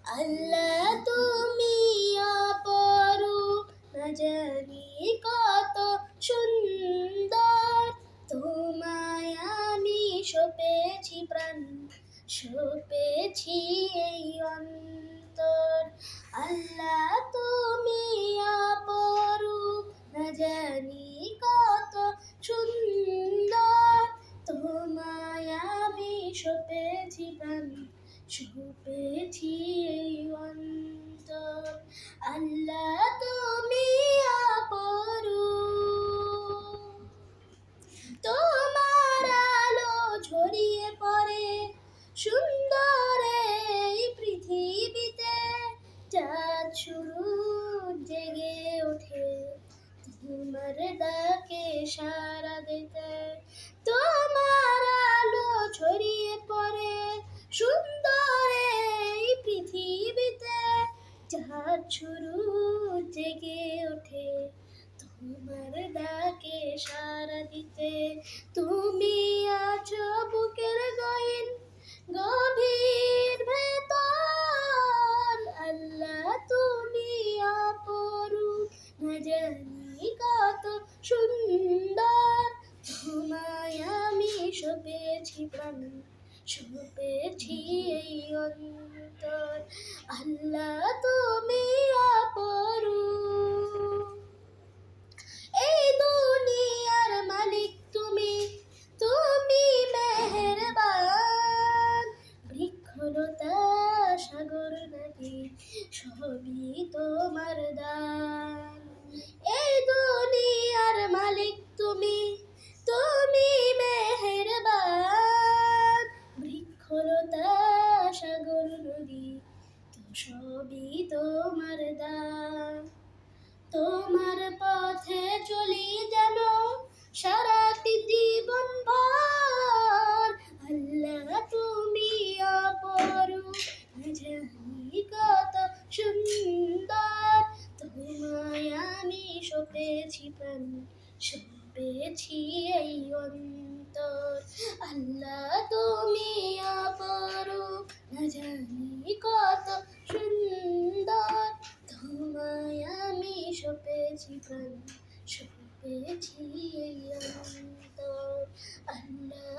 আল্লাহ তুমি অপরূপ, না জানি কত সুন্দর। তোমায় আমি সপেছি প্রাণ, সপেছি এই অন্তর। আল্লাহ তুমি অপরূপ, না জানি কত সুন্দর। তোমায় আমি সপেছি প্রাণ, সপেছি এই অন্তর। আল্লাহ তুমি অপরূপ, তোমার আলো ছড়িয়ে পড়ে সুন্দর এই পৃথিবীতে। চাঁদ শুরু জেগে ওঠে তোমার ডাকে সাড়া দিতে। তোমার আলো ছড়িয়ে পড়ে সুন্দর এই পৃথিবীতে। চাঁদ শুরু জেগে ওঠে তোমার ডাকে সাড়া দিতে। তুমি আছো বুকের গভীর ভেতর। আল্লাহ তুমি অপরূপ, না জানি কত সুন্দর। তোমায় আমি সপেছি প্রাণ, সপেছি এই অন্তর। আল্লাহ তুমি অপরূপ, এই দুনিয়ার মালিক তুমি, তুমি মেহেরবান। বৃক্ষলতা সাগর নদী সবই তোমার দান। এই দুনিয়ার মালিক তুমি, তুমি মেহেরবান। বৃক্ষলতা সাগর নদী তো সবই তোমার দান। তোমার পথে চলি যেন সারাটি জীবন ভর। আল্লাহ তুমি অপরূপ, না জানি কত সুন্দর। তোমায় আমি সপেছি প্রাণ, সপেছি এই অন্তর। আল্লাহ তুমি অপরূপ, না জানি কত সুন্দর। তোমায় আমি সপেছি প্রাণ, সপেছি এই অন্তর। আল্লাহ